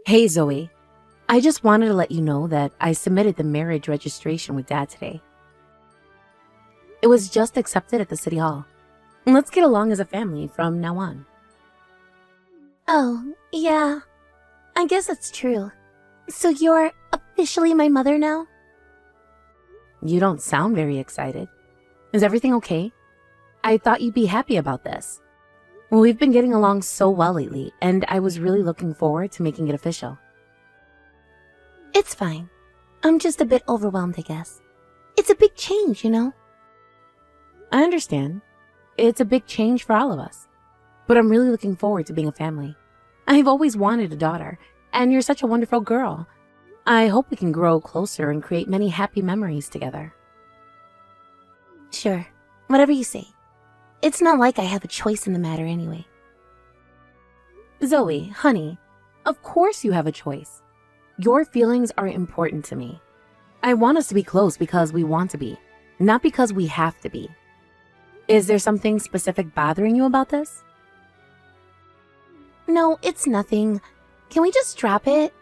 Hey Zoe, I just wanted to let you know that I submitted the marriage registration with Dad today. It was just accepted at the City Hall. Let's get along as a family from now on. Oh, yeah. I guess that's true. So you're officially my mother now? You don't sound very excited. Is everything okay? I thought you'd be happy about this. We've been getting along so well lately, and I was really looking forward to making it official. It's fine. I'm just a bit overwhelmed, I guess. It's a big change, you know? I understand. It's a big change for all of us. But I'm really looking forward to being a family. I've always wanted a daughter, and you're such a wonderful girl. I hope we can grow closer and create many happy memories together. Sure, whatever you say. It's not like I have a choice in the matter anyway. Zoe, honey, of course you have a choice. Your feelings are important to me. I want us to be close because we want to be, not because we have to be. Is there something specific bothering you about this? No, it's nothing. Can we just drop it?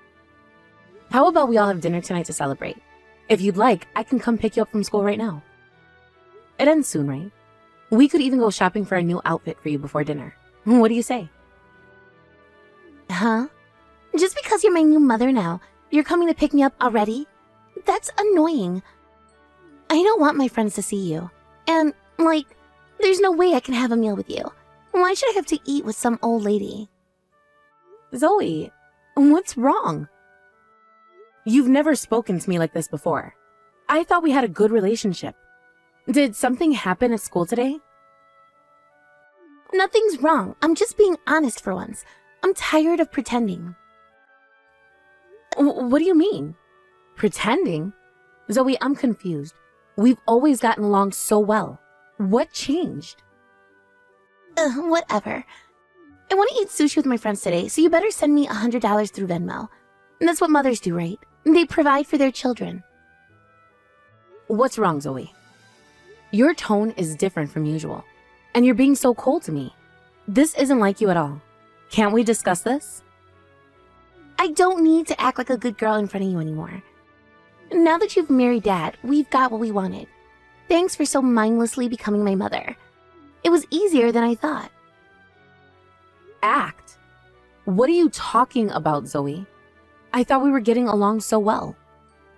How about we all have dinner tonight to celebrate? If you'd like, I can come pick you up from school right now. It ends soon, right? We could even go shopping for a new outfit for you before dinner. What do you say? Huh? Just because you're my new mother now, you're coming to pick me up already? That's annoying. I don't want my friends to see you. And, there's no way I can have a meal with you. Why should I have to eat with some old lady? Zoe, what's wrong? You've never spoken to me like this before. I thought we had a good relationship. Did something happen at school today? Nothing's wrong. I'm just being honest for once. I'm tired of pretending. What do you mean? Pretending? Zoe, I'm confused. We've always gotten along so well. What changed? Whatever. I want to eat sushi with my friends today, so you better send me $100 through Venmo. That's what mothers do, right? They provide for their children. What's wrong, Zoe? Your tone is different from usual, and you're being so cold to me. This isn't like you at all. Can't we discuss this? I don't need to act like a good girl in front of you anymore. Now that you've married Dad, we've got what we wanted. Thanks for so mindlessly becoming my mother. It was easier than I thought. Act? What are you talking about, Zoe? I thought we were getting along so well.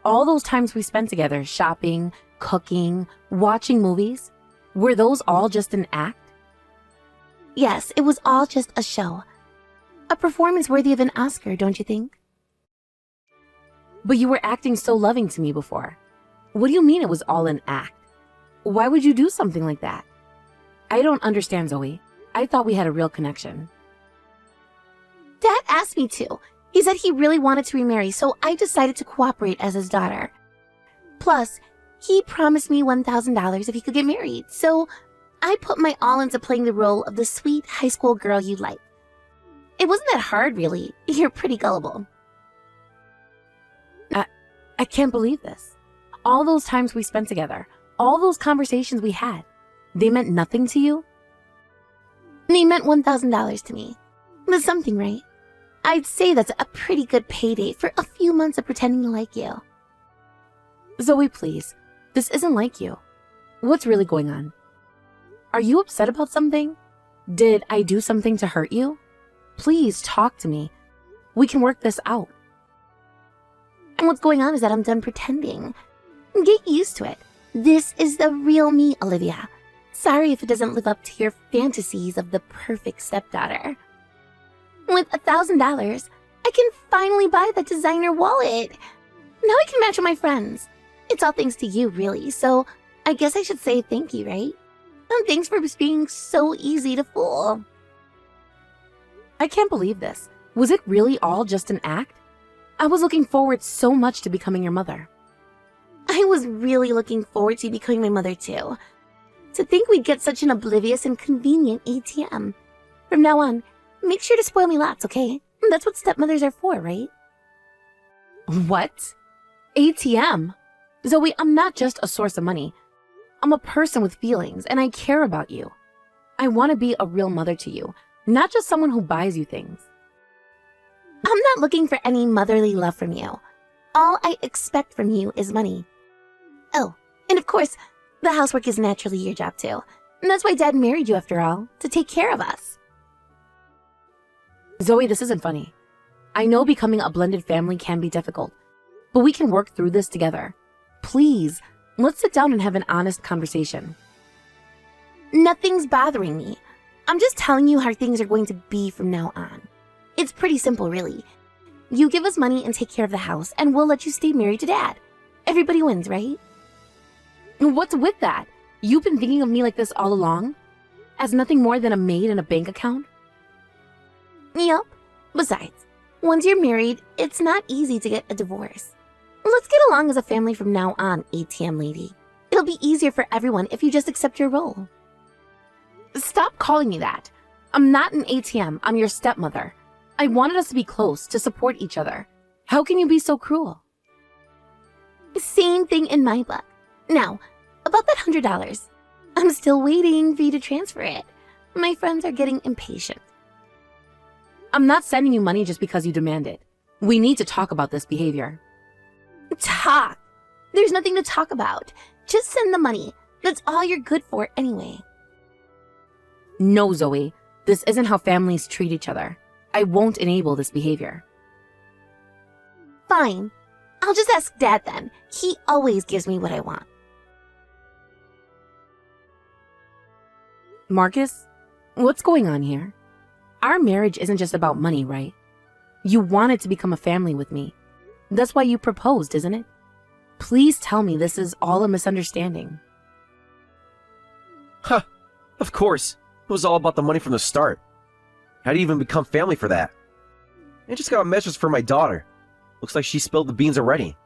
All those times we spent together, shopping, cooking, watching movies, were those all just an act? Yes, it was all just a show. A performance worthy of an Oscar, don't you think? But you were acting so loving to me before. What do you mean it was all an act? Why would you do something like that? I don't understand, Zoe. I thought we had a real connection. Dad asked me to. He said he really wanted to remarry, so I decided to cooperate as his daughter. Plus, he promised me $1,000 if he could get married, so I put my all into playing the role of the sweet high school girl you like. It wasn't that hard, really. You're pretty gullible. I can't believe this. All those times we spent together, all those conversations we had, they meant nothing to you? They meant $1,000 to me. That's something, right? I'd say that's a pretty good payday for a few months of pretending to like you. Zoe, please. This isn't like you. What's really going on? Are you upset about something? Did I do something to hurt you? Please talk to me. We can work this out. And what's going on is that I'm done pretending. Get used to it. This is the real me, Olivia. Sorry if it doesn't live up to your fantasies of the perfect stepdaughter. With $1,000, I can finally buy that designer wallet. Now I can match with my friends. It's all thanks to you, really, so I guess I should say thank you, right? And thanks for being so easy to fool. I can't believe this. Was it really all just an act? I was looking forward so much to becoming your mother. I was really looking forward to becoming my mother, too. To think we'd get such an oblivious and convenient ATM. From now on, make sure to spoil me lots, okay? That's what stepmothers are for, right? What? ATM? Zoe, I'm not just a source of money. I'm a person with feelings, and I care about you. I want to be a real mother to you, not just someone who buys you things. I'm not looking for any motherly love from you. All I expect from you is money. Oh, and of course, the housework is naturally your job too. And that's why Dad married you after all, to take care of us. Zoe, this isn't funny. I know becoming a blended family can be difficult, but we can work through this together. Please, let's sit down and have an honest conversation. Nothing's bothering me. I'm just telling you how things are going to be from now on. It's pretty simple, really. You give us money and take care of the house, and we'll let you stay married to Dad. Everybody wins, right? What's with that? You've been thinking of me like this all along? As nothing more than a maid in a bank account? Yup. Besides, once you're married, it's not easy to get a divorce. Let's get along as a family from now on, ATM lady. It'll be easier for everyone if you just accept your role. Stop calling me that. I'm not an ATM, I'm your stepmother. I wanted us to be close, to support each other. How can you be so cruel? Same thing in my book. Now, about that $100. I'm still waiting for you to transfer it. My friends are getting impatient. I'm not sending you money just because you demand it. We need to talk about this behavior. Talk? There's nothing to talk about. Just send the money. That's all you're good for anyway. No, Zoe. This isn't how families treat each other. I won't enable this behavior. Fine. I'll just ask Dad then. He always gives me what I want. Marcus, what's going on here? Our marriage isn't just about money, right? You wanted to become a family with me. That's why you proposed, isn't it? Please tell me this is all a misunderstanding. Huh. Of course. It was all about the money from the start. How do you even become family for that? I just got a message from my daughter. Looks like she spilled the beans already.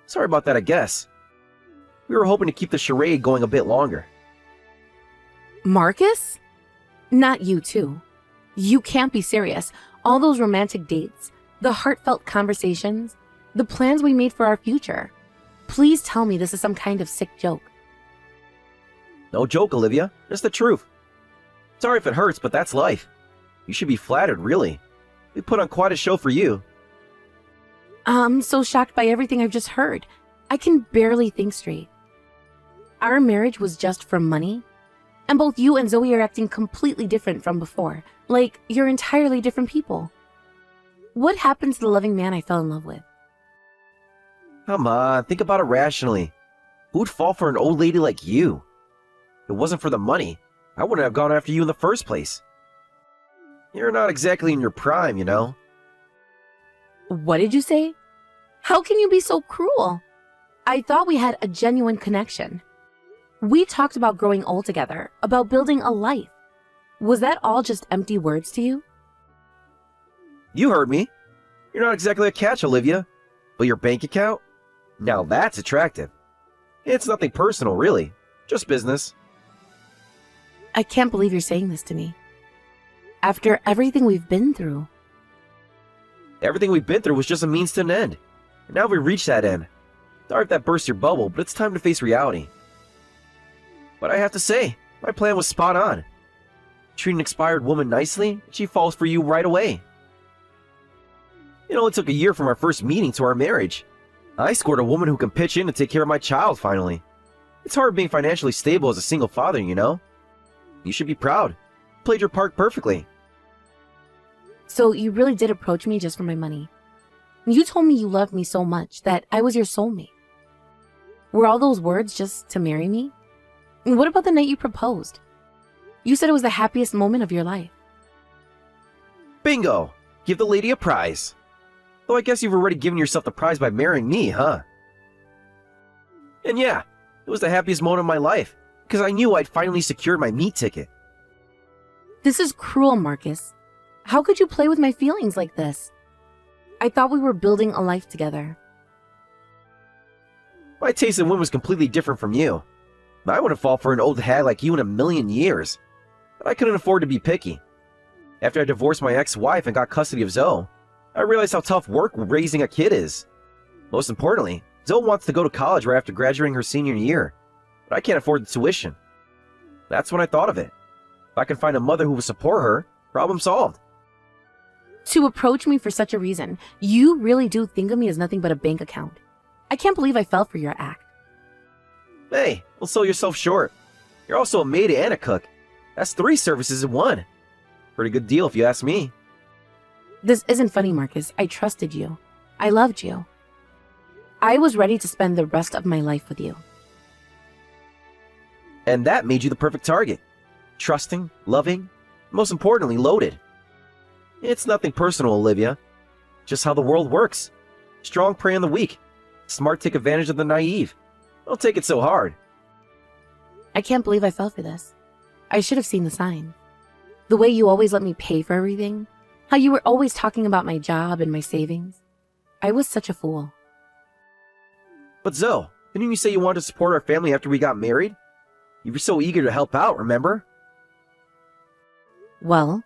Sorry about that, I guess. We were hoping to keep the charade going a bit longer. Marcus? Not you, too. You can't be serious. All those romantic dates, the heartfelt conversations, the plans we made for our future. Please tell me this is some kind of sick joke. No joke, Olivia. It's the truth. Sorry if it hurts, but that's life. You should be flattered, really. We put on quite a show for you. I'm so shocked by everything I've just heard. I can barely think straight. Our marriage was just for money? And both you and Zoe are acting completely different from before. Like, you're entirely different people. What happened to the loving man I fell in love with? Come on, think about it rationally. Who'd fall for an old lady like you? If it wasn't for the money, I wouldn't have gone after you in the first place. You're not exactly in your prime, you know. What did you say? How can you be so cruel? I thought we had a genuine connection. We talked about growing old together, about building a life. Was that all just empty words to you? You heard me. You're not exactly a catch, Olivia. But your bank account? Now that's attractive. It's nothing personal, really. Just business. I can't believe you're saying this to me. After everything we've been through. Everything we've been through was just a means to an end. And now we've reached that end. Sorry if that burst your bubble, but it's time to face reality. But I have to say, my plan was spot on. Treat an expired woman nicely, and she falls for you right away. It only took a year from our first meeting to our marriage. I scored a woman who can pitch in to take care of my child, finally. It's hard being financially stable as a single father, you know? You should be proud. You played your part perfectly. So you really did approach me just for my money. You told me you loved me so much that I was your soulmate. Were all those words just to marry me? And what about the night you proposed? You said it was the happiest moment of your life. Bingo! Give the lady a prize. Though I guess you've already given yourself the prize by marrying me, huh? And yeah, it was the happiest moment of my life, because I knew I'd finally secured my meat ticket. This is cruel, Marcus. How could you play with my feelings like this? I thought we were building a life together. My taste in women was completely different from you. I wouldn't fall for an old hag like you in a million years. But I couldn't afford to be picky. After I divorced my ex-wife and got custody of Zoe, I realized how tough work raising a kid is. Most importantly, Zoe wants to go to college right after graduating her senior year, but I can't afford the tuition. That's when I thought of it. If I could find a mother who would support her, problem solved. To approach me for such a reason, you really do think of me as nothing but a bank account. I can't believe I fell for your act. Hey, don't sell yourself short. You're also a maid and a cook. That's 3 services in one. Pretty good deal if you ask me. This isn't funny, Marcus. I trusted you. I loved you. I was ready to spend the rest of my life with you. And that made you the perfect target. Trusting, loving, most importantly, loaded. It's nothing personal, Olivia. Just how the world works. Strong prey on the weak. Smart take advantage of the naive. Don't take it so hard. I can't believe I fell for this. I should have seen the sign. The way you always let me pay for everything. How you were always talking about my job and my savings. I was such a fool. But Zoe, didn't you say you wanted to support our family after we got married? You were so eager to help out, remember? Well,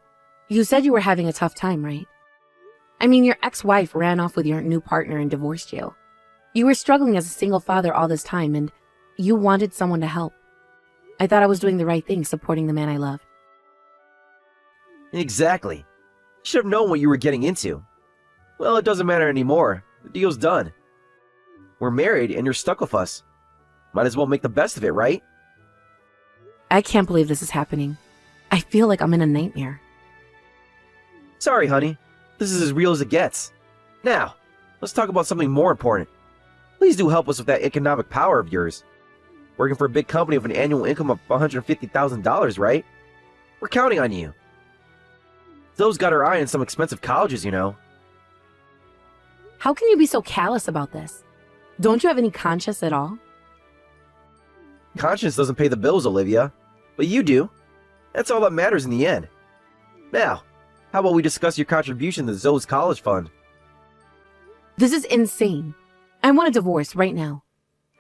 you said you were having a tough time, right? I mean, your ex-wife ran off with your new partner and divorced you. You were struggling as a single father all this time, and you wanted someone to help. I thought I was doing the right thing, supporting the man I loved. Exactly. You should have known what you were getting into. Well, it doesn't matter anymore. The deal's done. We're married and you're stuck with us. Might as well make the best of it, right? I can't believe this is happening. I feel like I'm in a nightmare. Sorry, honey. This is as real as it gets. Now, let's talk about something more important. Please do help us with that economic power of yours. Working for a big company with an annual income of $150,000, right? We're counting on you. Zoe's got her eye on some expensive colleges, you know. How can you be so callous about this? Don't you have any conscience at all? Conscience doesn't pay the bills, Olivia. But you do. That's all that matters in the end. Now, how about we discuss your contribution to Zoe's college fund? This is insane. I want a divorce right now.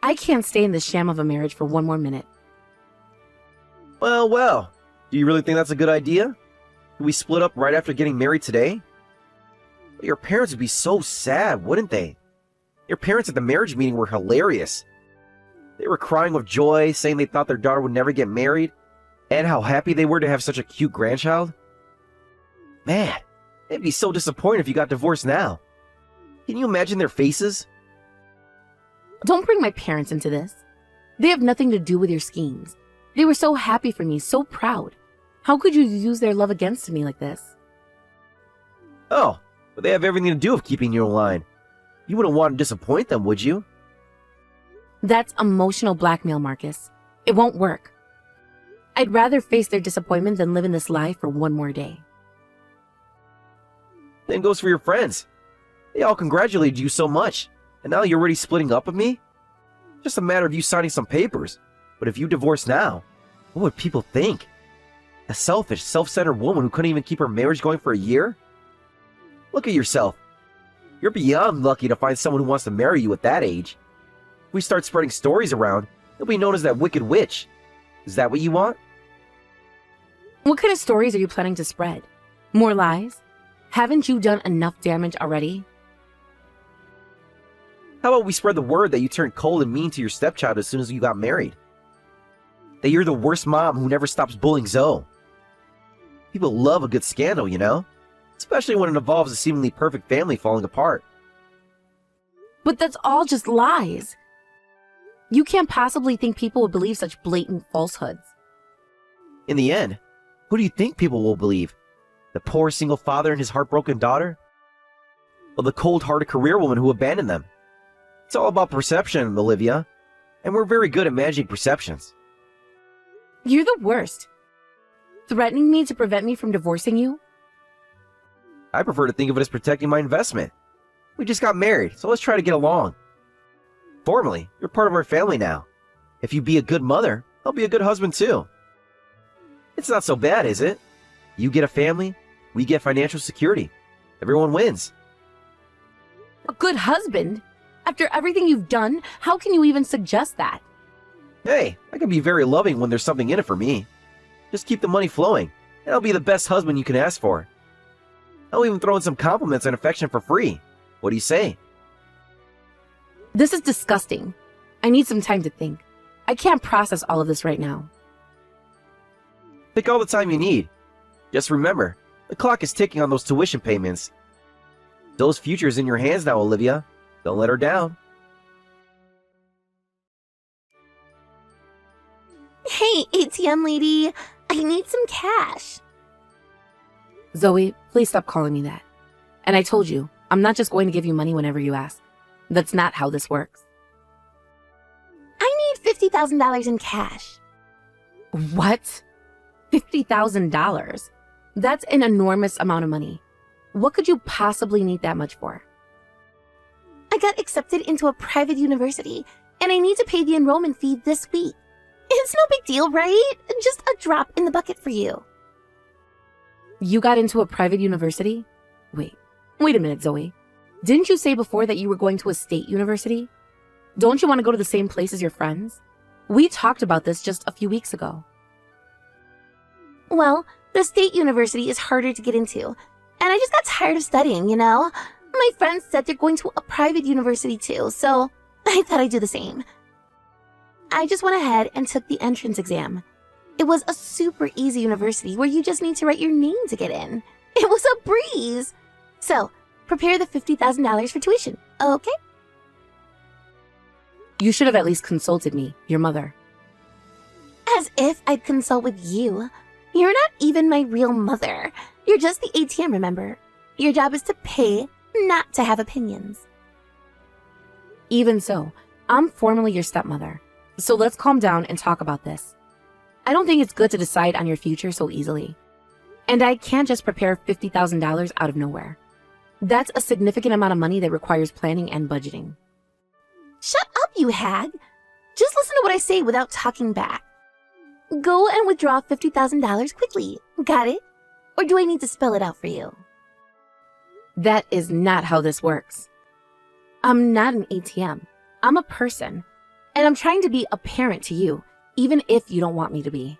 I can't stay in this sham of a marriage for one more minute. Well. Do you really think that's a good idea? Could we split up right after getting married today? Your parents would be so sad, wouldn't they? Your parents at the marriage meeting were hilarious. They were crying with joy, saying they thought their daughter would never get married, and how happy they were to have such a cute grandchild. Man, they'd be so disappointed if you got divorced now. Can you imagine their faces? Don't bring my parents into this. They have nothing to do with your schemes. They were so happy for me, so proud. How could you use their love against me like this? Oh, but they have everything to do with keeping you in line. You wouldn't want to disappoint them, would you? That's emotional blackmail, Marcus. It won't work. I'd rather face their disappointment than live in this lie for one more day. Same goes for your friends. They all congratulated you so much, and now you're already splitting up with me? Just a matter of you signing some papers. But if you divorce now, what would people think? A selfish, self-centered woman who couldn't even keep her marriage going for a year? Look at yourself. You're beyond lucky to find someone who wants to marry you at that age. If we start spreading stories around, you'll be known as that wicked witch. Is that what you want? What kind of stories are you planning to spread? More lies? Haven't you done enough damage already? How about we spread the word that you turned cold and mean to your stepchild as soon as you got married? That you're the worst mom who never stops bullying Zoe. People love a good scandal, you know? Especially when it involves a seemingly perfect family falling apart. But that's all just lies. You can't possibly think people would believe such blatant falsehoods. In the end, who do you think people will believe? The poor single father and his heartbroken daughter? Or the cold-hearted career woman who abandoned them? It's all about perception, Olivia. And we're very good at managing perceptions. You're the worst. Threatening me to prevent me from divorcing you? I prefer to think of it as protecting my investment. We just got married, so let's try to get along. Formally, you're part of our family now. If you be a good mother, I'll be a good husband too. It's not so bad, is it? You get a family, we get financial security. Everyone wins. A good husband? After everything you've done, how can you even suggest that? Hey, I can be very loving when there's something in it for me. Just keep the money flowing, and I'll be the best husband you can ask for. I'll even throw in some compliments and affection for free. What do you say? This is disgusting. I need some time to think. I can't process all of this right now. Take all the time you need. Just remember, The clock is ticking on those tuition payments. Those futures in your hands now, Olivia. Don't let her down. Hey, ATM lady, I need some cash. Zoe, please stop calling me that. And I told you, I'm not just going to give you money whenever you ask. That's not how this works. I need $50,000 in cash. What? $50,000? That's an enormous amount of money. What could you possibly need that much for? I got accepted into a private university, and I need to pay the enrollment fee this week. It's no big deal, right? Just a drop in the bucket for you. You got into a private university? Wait a minute, Zoe. Didn't you say before that you were going to a state university? Don't you want to go to the same place as your friends? We talked about this just a few weeks ago. Well, the state university is harder to get into, and I just got tired of studying, you know? My friends said they're going to a private university too, so I thought I'd do the same. I just went ahead and took the entrance exam. It was a super easy university where you just need to write your name to get in. It was a breeze. So, prepare the $50,000 for tuition, okay? You should have at least consulted me, your mother. As if I'd consult with you. You're not even my real mother. You're just the ATM, remember? Your job is to pay, not to have opinions. Even so, I'm formally your stepmother. So let's calm down and talk about this. I don't think it's good to decide on your future so easily. And I can't just prepare $50,000 out of nowhere. That's a significant amount of money that requires planning and budgeting. Shut up, you hag. Just listen to what I say without talking back. Go and withdraw $50,000 quickly. Got it? Or do I need to spell it out for you? That is not how this works. I'm not an ATM. I'm a person. And I'm trying to be a parent to you, even if you don't want me to be.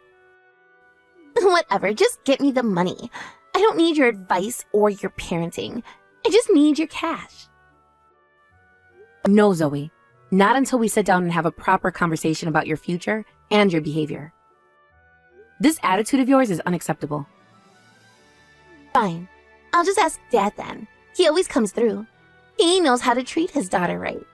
Whatever, just get me the money. I don't need your advice or your parenting. I just need your cash. No, Zoe. Not until we sit down and have a proper conversation about your future and your behavior. This attitude of yours is unacceptable. Fine. I'll just ask Dad then. He always comes through. He knows how to treat his daughter right.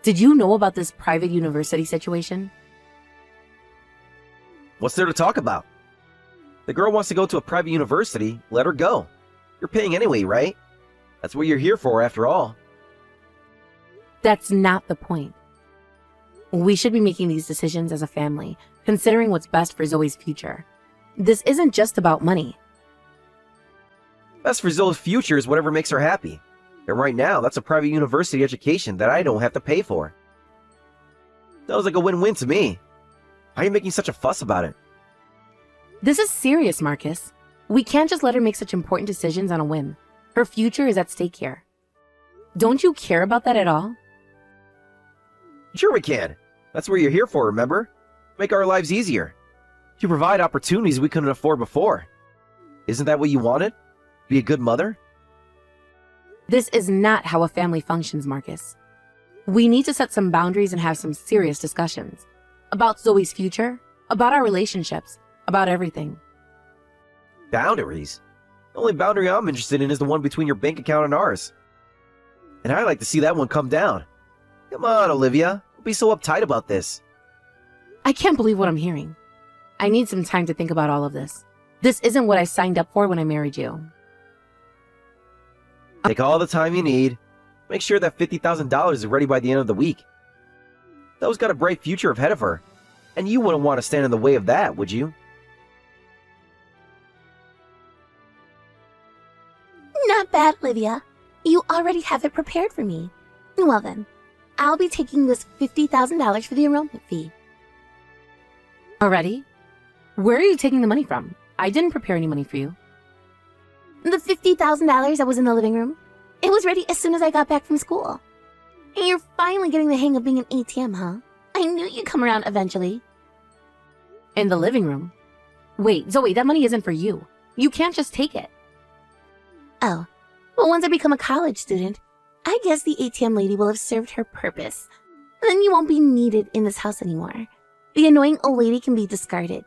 Did you know about this private university situation? What's there to talk about? The girl wants to go to a private university, let her go. You're paying anyway, right? That's what you're here for, after all. That's not the point. We should be making these decisions as a family, considering what's best for Zoe's future. This isn't just about money. Best for Zill's future is whatever makes her happy. And right now, that's a private university education that I don't have to pay for. Sounds like a win-win to me. Why are you making such a fuss about it? This is serious, Marcus. We can't just let her make such important decisions on a whim. Her future is at stake here. Don't you care about that at all? Sure we can. That's what you're here for, remember? Make our lives easier. You provide opportunities we couldn't afford before. Isn't that what you wanted? Be a good mother? This is not how a family functions, Marcus. We need to set some boundaries and have some serious discussions. About Zoe's future, about our relationships, about everything. Boundaries? The only boundary I'm interested in is the one between your bank account and ours. And I'd like to see that one come down. Come on, Olivia. Don't be so uptight about this. I can't believe what I'm hearing. I need some time to think about all of this. This isn't what I signed up for when I married you. Take all the time you need. Make sure that $50,000 is ready by the end of the week. Zoe's got a bright future ahead of her, and you wouldn't want to stand in the way of that, would you? Not bad, Olivia. You already have it prepared for me. Well then, I'll be taking this $50,000 for the enrollment fee. Already? Where are you taking the money from? I didn't prepare any money for you. The $50,000 that was in the living room, it was ready as soon as I got back from school. And you're finally getting the hang of being an ATM, huh? I knew you'd come around eventually. In the living room? Wait, Zoe, that money isn't for you. You can't just take it. Oh, well, once I become a college student, I guess the ATM lady will have served her purpose. Then you won't be needed in this house anymore. The annoying old lady can be discarded.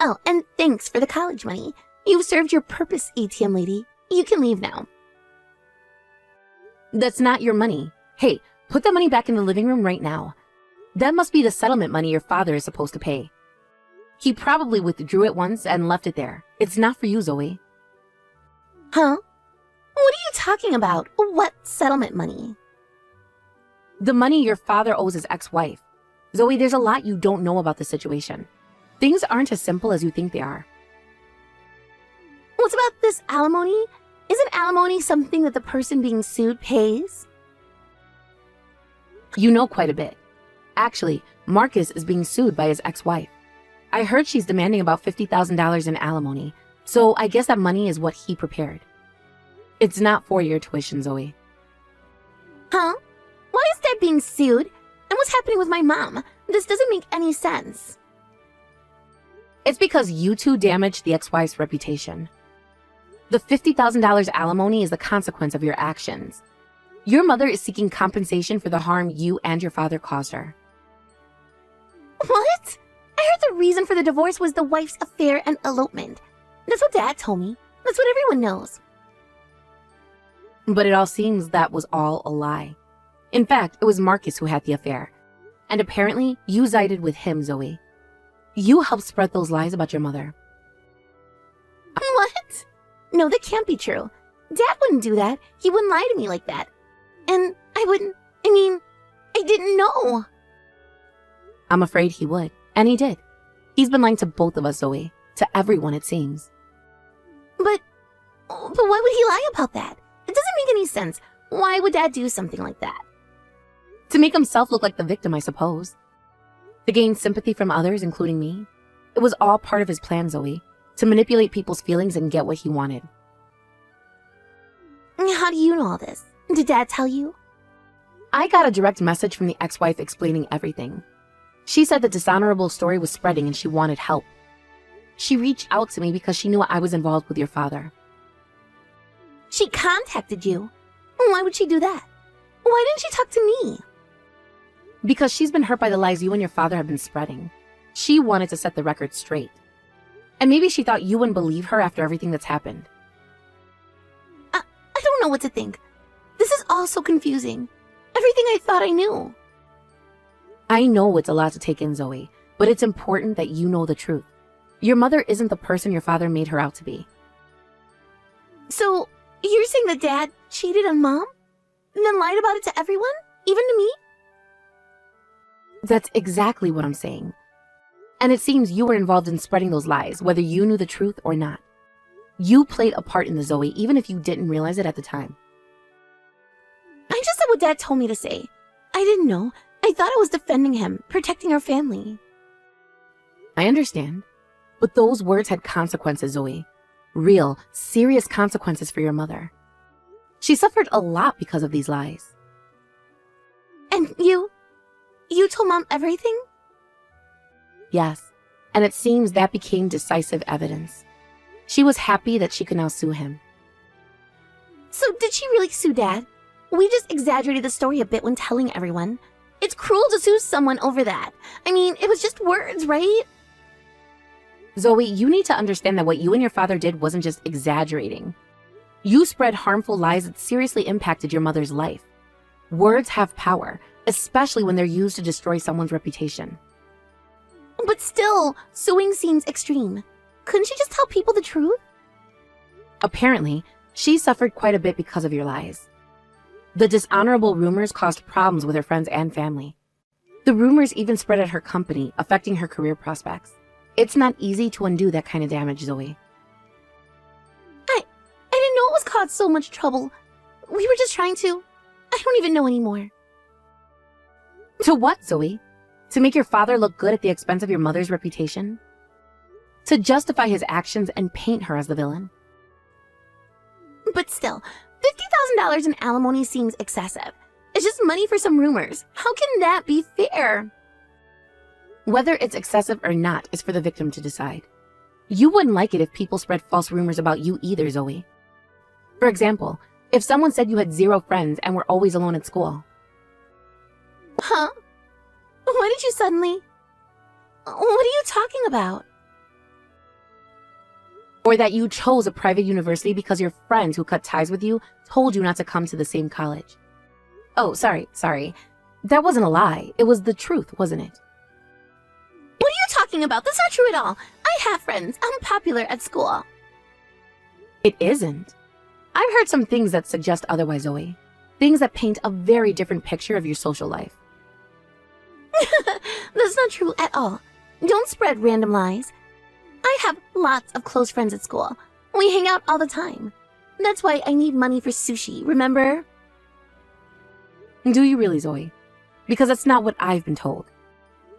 Oh, and thanks for the college money. You've served your purpose, ATM lady. You can leave now. That's not your money. Hey, put the money back in the living room right now. That must be the settlement money your father is supposed to pay. He probably withdrew it once and left it there. It's not for you, Zoe. Huh? What are you talking about? What settlement money? The money your father owes his ex-wife. Zoe, there's a lot you don't know about the situation. Things aren't as simple as you think they are. What's about this alimony? Isn't alimony something that the person being sued pays? You know quite a bit. Actually, Marcus is being sued by his ex-wife. I heard she's demanding about $50,000 in alimony, so I guess that money is what he prepared. It's not for your tuition, Zoe. Huh? Why is Dad being sued? And what's happening with my mom? This doesn't make any sense. It's because you two damaged the ex-wife's reputation. The $50,000 alimony is the consequence of your actions. Your mother is seeking compensation for the harm you and your father caused her. What? I heard the reason for the divorce was the wife's affair and elopement. That's what Dad told me. That's what everyone knows. But it all seems that was all a lie. In fact, it was Marcus who had the affair. And apparently, you sided with him, Zoe. You helped spread those lies about your mother. What? No, that can't be true. Dad wouldn't do that. He wouldn't lie to me like that. And I didn't know. I'm afraid he would. And he did. He's been lying to both of us, Zoe. To everyone, it seems. But why would he lie about that? It doesn't make any sense. Why would Dad do something like that? To make himself look like the victim, I suppose. To gain sympathy from others, including me. It was all part of his plan, Zoe. To manipulate people's feelings and get what he wanted. How do you know all this? Did Dad tell you? I got a direct message from the ex-wife explaining everything. She said the dishonorable story was spreading and she wanted help. She reached out to me because she knew I was involved with your father. She contacted you? Why would she do that? Why didn't she talk to me? Because she's been hurt by the lies you and your father have been spreading. She wanted to set the record straight. And maybe she thought you wouldn't believe her after everything that's happened. I don't know what to think. This is all so confusing. Everything I thought I knew. I know it's a lot to take in, Zoe, but it's important that you know the truth. Your mother isn't the person your father made her out to be. So, you're saying that Dad cheated on Mom? And then lied about it to everyone? Even to me? That's exactly what I'm saying. And it seems you were involved in spreading those lies, whether you knew the truth or not. You played a part in the Zoe, even if you didn't realize it at the time. I just said what Dad told me to say. I didn't know. I thought I was defending him, protecting our family. I understand. But those words had consequences, Zoe. Real, serious consequences for your mother. She suffered a lot because of these lies. And you told Mom everything? Yes, and it seems that became decisive evidence. She was happy that she could now sue him. So did she really sue Dad? We just exaggerated the story a bit when telling everyone. It's cruel to sue someone over that. I mean, it was just words, right? Zoe, you need to understand that what you and your father did wasn't just exaggerating. You spread harmful lies that seriously impacted your mother's life. Words have power, especially when they're used to destroy someone's reputation. But still, suing seems extreme. Couldn't she just tell people the truth? Apparently, she suffered quite a bit because of your lies. The dishonorable rumors caused problems with her friends and family. The rumors even spread at her company, affecting her career prospects. It's not easy to undo that kind of damage, Zoe. I didn't know it was caused so much trouble. We were just trying to... I don't even know anymore. To what, Zoe? To make your father look good at the expense of your mother's reputation? To justify his actions and paint her as the villain? But still, $50,000 in alimony seems excessive. It's just money for some rumors. How can that be fair? Whether it's excessive or not is for the victim to decide. You wouldn't like it if people spread false rumors about you either, Zoe. For example, if someone said you had 0 friends and were always alone at school. Huh? Why did you suddenly... What are you talking about? Or that you chose a private university because your friends who cut ties with you told you not to come to the same college. Oh, sorry. That wasn't a lie. It was the truth, wasn't it? What are you talking about? That's not true at all. I have friends. I'm popular at school. It isn't. I've heard some things that suggest otherwise, Zoe. Things that paint a very different picture of your social life. That's not true at all. Don't spread random lies. I have lots of close friends at school. We hang out all the time. That's why I need money for sushi, remember? Do you really, Zoe? Because that's not what I've been told.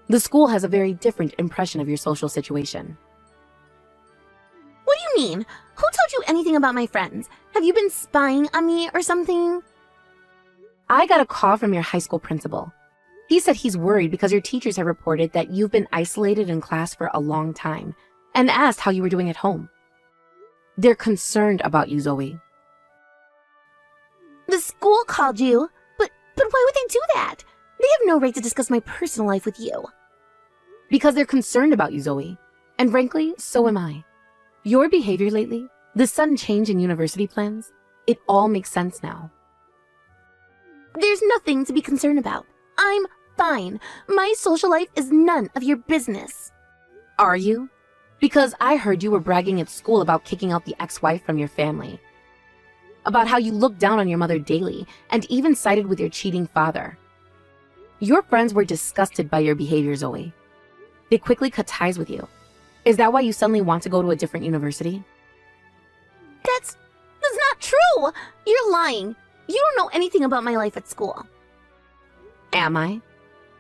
The school has a very different impression of your social situation. What do you mean? Who told you anything about my friends? Have you been spying on me or something? I got a call from your high school principal. He said he's worried because your teachers have reported that you've been isolated in class for a long time and asked how you were doing at home. They're concerned about you, Zoe. The school called you? But why would they do that? They have no right to discuss my personal life with you. Because they're concerned about you, Zoe. And frankly, so am I. Your behavior lately, the sudden change in university plans, it all makes sense now. There's nothing to be concerned about. I'm fine. My social life is none of your business. Are you? Because I heard you were bragging at school about kicking out the ex-wife from your family. About how you looked down on your mother daily and even sided with your cheating father. Your friends were disgusted by your behavior, Zoe. They quickly cut ties with you. Is that why you suddenly want to go to a different university? That's not true. You're lying. You don't know anything about my life at school. Am I?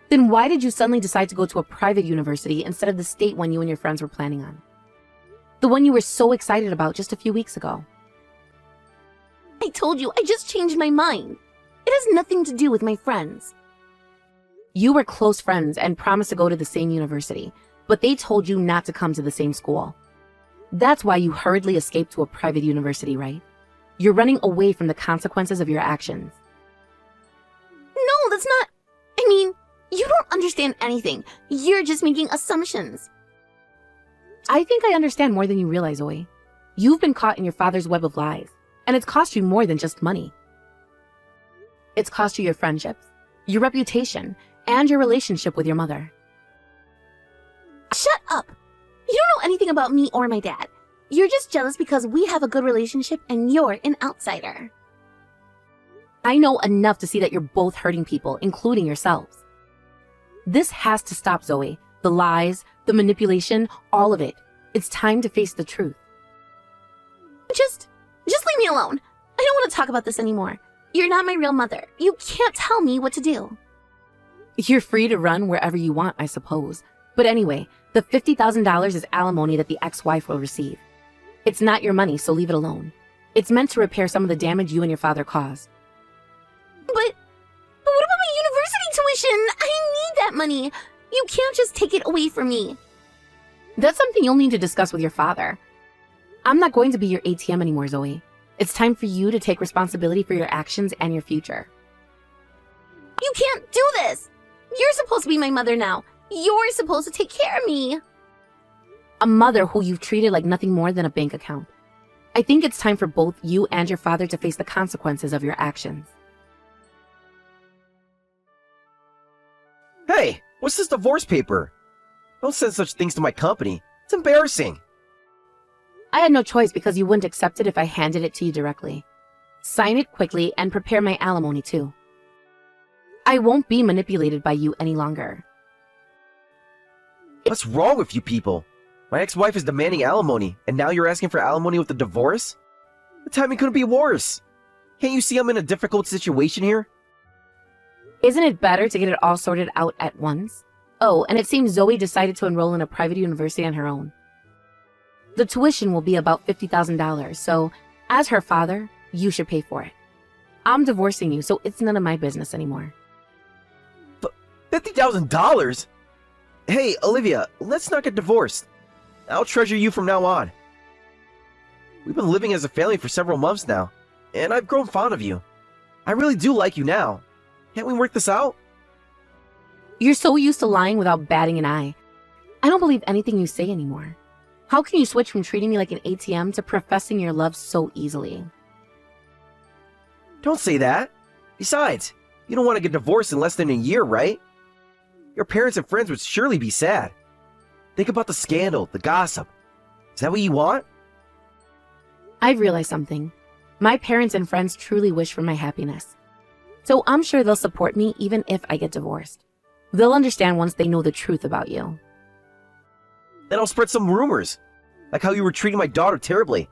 Then why did you suddenly decide to go to a private university instead of the state one you and your friends were planning on? The one you were so excited about just a few weeks ago. I told you, I just changed my mind. It has nothing to do with my friends. You were close friends and promised to go to the same university, but they told you not to come to the same school. That's why you hurriedly escaped to a private university, right? You're running away from the consequences of your actions. No, that's not... I mean, you don't understand anything. You're just making assumptions. I think I understand more than you realize, Zoe. You've been caught in your father's web of lies, and it's cost you more than just money. It's cost you your friendships, your reputation, and your relationship with your mother. Shut up! You don't know anything about me or my dad. You're just jealous because we have a good relationship and you're an outsider. I know enough to see that you're both hurting people, including yourselves. This has to stop, Zoe. The lies, the manipulation, all of it. It's time to face the truth. Just leave me alone. I don't want to talk about this anymore. You're not my real mother. You can't tell me what to do. You're free to run wherever you want, I suppose. But anyway, the $50,000 is alimony that the ex-wife will receive. It's not your money, so leave it alone. It's meant to repair some of the damage you and your father caused. But what about my university tuition? I need that money. You can't just take it away from me. That's something you'll need to discuss with your father. I'm not going to be your ATM anymore, Zoe. It's time for you to take responsibility for your actions and your future. You can't do this. You're supposed to be my mother now. You're supposed to take care of me. A mother who you've treated like nothing more than a bank account. I think it's time for both you and your father to face the consequences of your actions. Hey, what's this divorce paper? Don't send such things to my company. It's embarrassing. I had no choice because you wouldn't accept it if I handed it to you directly. Sign it quickly and prepare my alimony too. I won't be manipulated by you any longer. What's wrong with you people? My ex-wife is demanding alimony, and now you're asking for alimony with a divorce? The timing couldn't be worse. Can't you see I'm in a difficult situation here? Isn't it better to get it all sorted out at once? Oh, and it seems Zoe decided to enroll in a private university on her own. The tuition will be about $50,000, so as her father, you should pay for it. I'm divorcing you, so it's none of my business anymore. But $50,000? Hey, Olivia, let's not get divorced. I'll treasure you from now on. We've been living as a family for several months now, and I've grown fond of you. I really do like you now. Can't we work this out? You're so used to lying without batting an eye. I don't believe anything you say anymore. How can you switch from treating me like an ATM to professing your love so easily? Don't say that. Besides, you don't want to get divorced in less than a year, right? Your parents and friends would surely be sad. Think about the scandal, the gossip. Is that what you want? I've realized something. My parents and friends truly wish for my happiness. So I'm sure they'll support me even if I get divorced. They'll understand once they know the truth about you. Then I'll spread some rumors, like how you were treating my daughter terribly,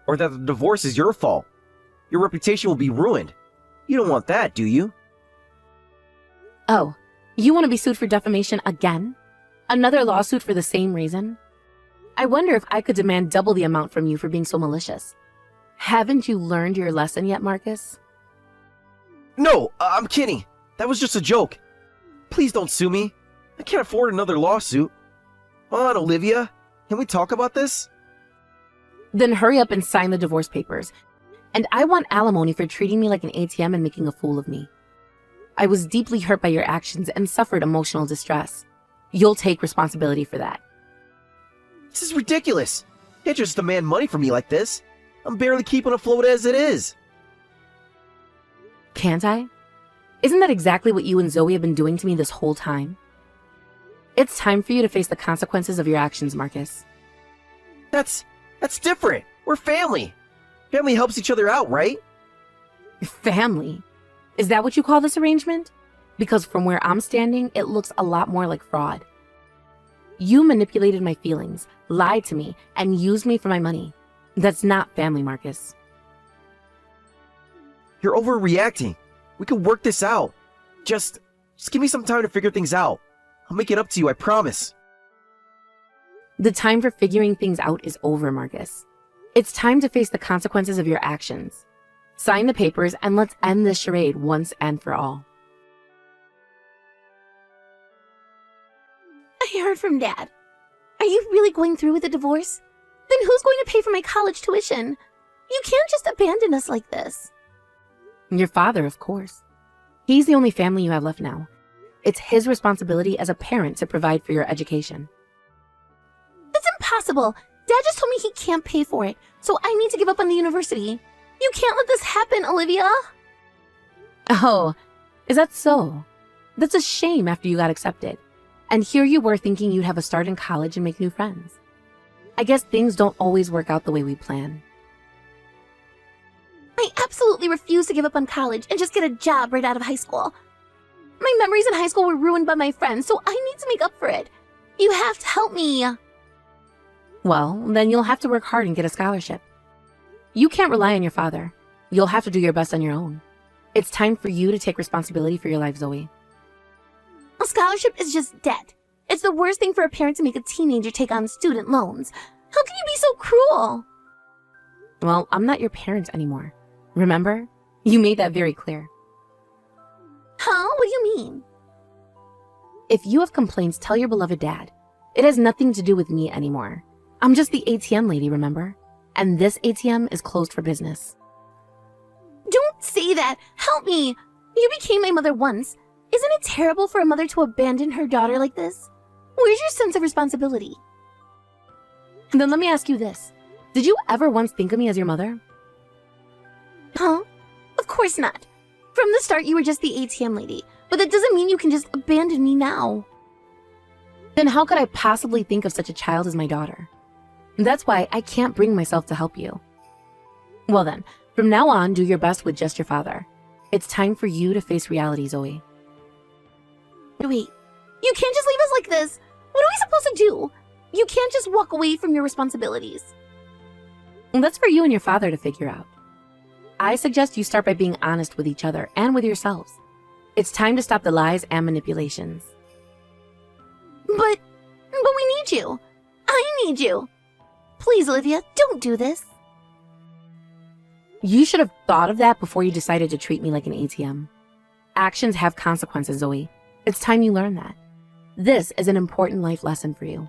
or that the divorce is your fault. Your reputation will be ruined. You don't want that, do you? Oh, you want to be sued for defamation again? Another lawsuit for the same reason? I wonder if I could demand double the amount from you for being so malicious. Haven't you learned your lesson yet, Marcus? No, I'm kidding. That was just a joke. Please don't sue me. I can't afford another lawsuit. Come on, Olivia. Can we talk about this? Then hurry up and sign the divorce papers. And I want alimony for treating me like an ATM and making a fool of me. I was deeply hurt by your actions and suffered emotional distress. You'll take responsibility for that. This is ridiculous. You can't just demand money from me like this. I'm barely keeping afloat as it is. Can't I? Isn't that exactly what you and Zoe have been doing to me this whole time? It's time for you to face the consequences of your actions, Marcus. That's different. We're family. Family helps each other out, right? Family? Is that what you call this arrangement? Because from where I'm standing, it looks a lot more like fraud. You manipulated my feelings, lied to me, and used me for my money. That's not family, Marcus. You're overreacting. We can work this out. Just give me some time to figure things out. I'll make it up to you, I promise. The time for figuring things out is over, Marcus. It's time to face the consequences of your actions. Sign the papers and let's end this charade once and for all. I heard from Dad. Are you really going through with the divorce? Then who's going to pay for my college tuition? You can't just abandon us like this. Your father, of course. He's the only family you have left now. It's his responsibility as a parent to provide for your education. That's impossible. Dad just told me he can't pay for it, so I need to give up on the university. You can't let this happen, Olivia. Oh, is that so? That's a shame after you got accepted. And here you were thinking you'd have a start in college and make new friends. I guess things don't always work out the way we plan. I absolutely refuse to give up on college and just get a job right out of high school. My memories in high school were ruined by my friends, so I need to make up for it. You have to help me. Well, then you'll have to work hard and get a scholarship. You can't rely on your father. You'll have to do your best on your own. It's time for you to take responsibility for your life, Zoe. A scholarship is just debt. It's the worst thing for a parent to make a teenager take on student loans. How can you be so cruel? Well, I'm not your parent anymore. Remember? You made that very clear. Huh? What do you mean? If you have complaints, tell your beloved dad. It has nothing to do with me anymore. I'm just the ATM lady, remember? And this ATM is closed for business. Don't say that. Help me. You became my mother once. Isn't it terrible for a mother to abandon her daughter like this? Where's your sense of responsibility? Then let me ask you this. Did you ever once think of me as your mother? Huh? Of course not. From the start, you were just the ATM lady, but that doesn't mean you can just abandon me now. Then how could I possibly think of such a child as my daughter? That's why I can't bring myself to help you. Well then, from now on, do your best with just your father. It's time for you to face reality, Zoe. Wait, you can't just leave us like this. What are we supposed to do? You can't just walk away from your responsibilities. That's for you and your father to figure out. I suggest you start by being honest with each other and with yourselves. It's time to stop the lies and manipulations. But we need you. I need you. Please, Olivia, don't do this. You should have thought of that before you decided to treat me like an ATM. Actions have consequences, Zoe. It's time you learn that. This is an important life lesson for you.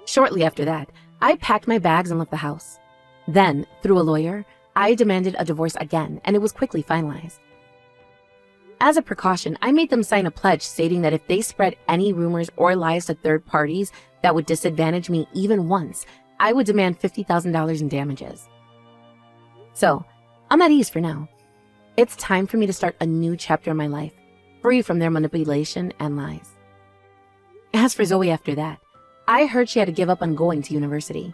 Shortly after that, I packed my bags and left the house. Then, through a lawyer, I demanded a divorce again, and it was quickly finalized. As a precaution, I made them sign a pledge stating that if they spread any rumors or lies to third parties that would disadvantage me even once, I would demand $50,000 in damages. So, I'm at ease for now. It's time for me to start a new chapter in my life, free from their manipulation and lies. As for Zoe after that, I heard she had to give up on going to university.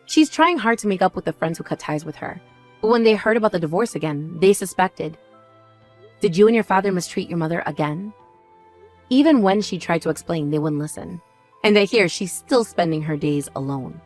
She's trying hard to make up with the friends who cut ties with her, but when they heard about the divorce again, they suspected. Did you and your father mistreat your mother again? Even when she tried to explain, they wouldn't listen. And I hear she's still spending her days alone.